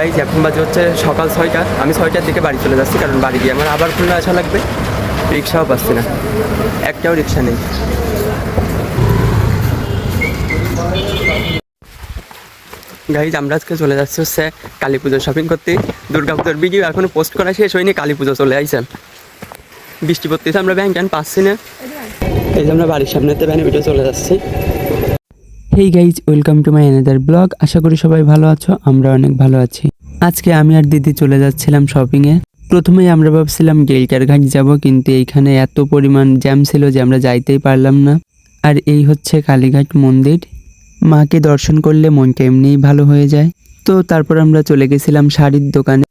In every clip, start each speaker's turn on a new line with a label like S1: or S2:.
S1: Guys এখন বাজে হচ্ছে সকাল 6টা। আমি 6টার দিকে বাড়ি চলে যাচ্ছি, কারণ বাড়ি গিয়ে আমার আবার খুলনা আসা লাগবে। রিক্সাও পাচ্ছি না, একটাও রিক্সা নেই। গাইজ আমরা আজকে চলে যাচ্ছি হচ্ছে কালী পুজোর শপিং করতে। দুর্গা পুজোর ভিডিও এখনও পোস্ট করা শেষ হয়নি, কালী পুজো চলে আইসেন। বৃষ্টি পড়তেছে, আমরা ব্যাংক পাচ্ছি না। এই যে আমরা বাড়ির সামনেতে ভ্যানে ভিডিও চলে যাচ্ছি। Hey guys, welcome to my another blog. আশা করি সবাই ভালো আছো, আমরা অনেক ভালো আছি। আজকে আমি আর দিদি চলে যাচ্ছিলাম শপিংয়ে। প্রথমেই আমরা ভাবছিলাম গেলটার ঘাট যাব, কিন্তু এইখানে এত পরিমাণ জ্যাম ছিল যে আমরা যাইতেই পারলাম না। আর এই হচ্ছে কালীঘাট মন্দির। মাকে দর্শন করলে মনটা এমনিই ভালো হয়ে যায়। তো তারপর আমরা চলে গেছিলাম শাড়ির দোকানে।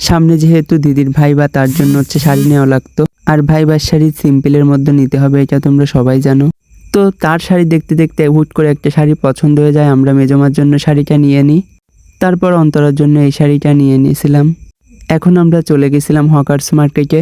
S1: সামনে যেহেতু দিদির ভাইবা, তার জন্য হচ্ছে শাড়ি নেওয়া লাগতো। আর ভাইবার শাড়ি সিম্পলের মধ্যে নিতে হবে, এটা তোমরা সবাই জানো। তো তার শাড়ি দেখতে দেখতে হুট করে একটা শাড়ি পছন্দ হয়ে যায়। আমরা মেজমার জন্য শাড়িটা নিয়ে নিই, তারপর অন্তরার জন্য এই শাড়িটা নিয়ে নিয়েছিলাম। এখন আমরা চলে গেছিলাম হকার্স মার্কেটে।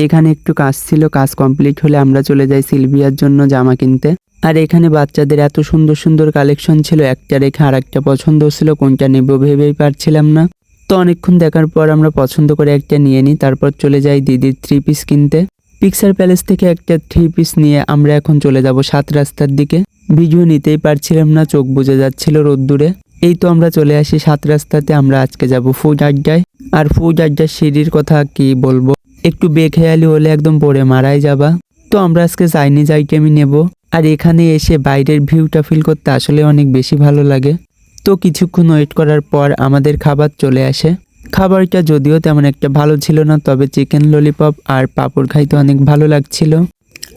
S1: এখানে একটু কাজ ছিল, কাজ কমপ্লিট হলে আমরা চলে যাই সিলভিয়ার জন্য জামা কিনতে। আর এখানে বাচ্চাদের এত সুন্দর সুন্দর কালেকশন ছিল, একটা রেখে আর একটা পছন্দ ছিল, কোনটা নেব ভেবেই পারছিলাম না। তো অনেকক্ষণ দেখার পর আমরা পছন্দ করে একটা নিয়ে নিই, তারপর চলে যাই দিদির 3 পিস কিনতে। পিকচার প্যালেস থেকে একটা 3 পিস নিয়ে আমরা এখন চলে যাব 7 রাস্তার দিকে। ভিডিও নিতেই পারছিলাম না, চোখ বুজে যাচ্ছিল রোদ্দুরে। এই তো আমরা চলে আসি 7 রাস্তাতে। আমরা আজকে যাব ফুড আড্ডায়। আর ফুড আড্ডার সিঁড়ির কথা কি বলবো, একটু বেখেয়ালি হলে একদম পড়ে মারাই যাবা। তো আমরা আজকে চাইনিজ আইটেমই নেব। আর এখানে এসে বাইরের ভিউটা ফিল করতে আসলে অনেক বেশি ভালো লাগে। তো কিছুক্ষণ ওয়েট করার পর আমাদের খাবার চলে আসে। খাবারটা যদিও তেমন একটা ভালো ছিল না, তবে চিকেন ললিপপ আর পাঁপড় খাইতে অনেক ভালো লাগছিল।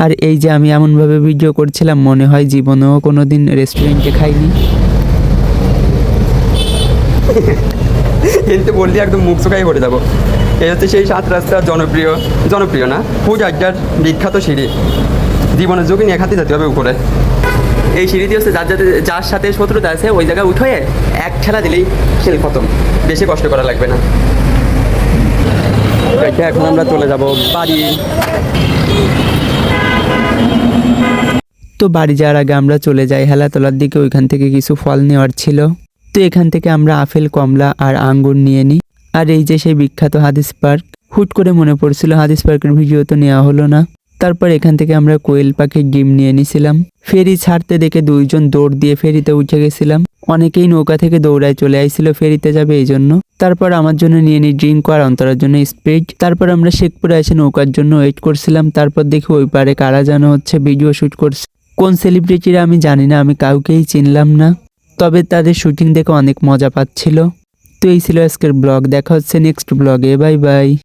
S1: আর এই যে আমি এমনভাবে ভিডিও করছিলাম, মনে হয় জীবনেও কোনোদিন রেস্টুরেন্টে খাইনি। কিন্তু বললি একদম মুখ চোখাই করে যাবো। এই হচ্ছে সেই 7 রাস্তার জনপ্রিয় না, ফুড আড্ডার বিখ্যাত সিঁড়ি। জীবনের ঝুঁকি নিয়ে খাতে যেতে হবে উপরে। এই সিঁড়িটি হচ্ছে যার সাথে শত্রুতা আছে ওই জায়গায় উঠে এক ঠেলা দিলেই খেল খতম, বেশি কষ্ট করা লাগবে না। এখন আমরা চলে যাব বাড়ি। তো বাড়ি যাওয়ার আগে আমরা চলে যাই হেলাতলার দিকে, ওইখান থেকে কিছু ফল নেওয়ার ছিল। তো এখান থেকে আমরা আপেল, কমলা আর আঙ্গুর নিয়ে নিই। আর এই যে সেই বিখ্যাত হাদিস পার্ক, হুট করে মনে পড়ছিল হাদিস পার্কের ভিডিও তো নেওয়া হলো না। তারপর এখান থেকে আমরা কোয়েল পাখির ডিম নিয়ে নিছিলাম। ফেরি ছাড়তে দেখে 2 জন দৌড় দিয়ে ফেরিতে উঠে গেছিলাম। অনেকেই নৌকা থেকে দৌড়ায় চলে আইছিল ফেরিতে যাবে এই জন্য। তারপর আমার জন্য নিয়ে নিই ড্রিঙ্ক আর অন্তরার জন্য স্প্রিট। তারপর আমরা শেখপুরে এসে নৌকার জন্য ওয়েট করছিলাম। তারপর দেখি ওই পারে কারা যেন হচ্ছে ভিডিও শুট করছে। কোন সেলিব্রিটিরা আমি জানি না, আমি কাউকেই চিনলাম না, তবে তাদের শুটিং দেখে অনেক মজা পাচ্ছিল। তো এই ছিল আজকের ব্লগ, দেখা হচ্ছে নেক্সট ব্লগে, বাই বাই।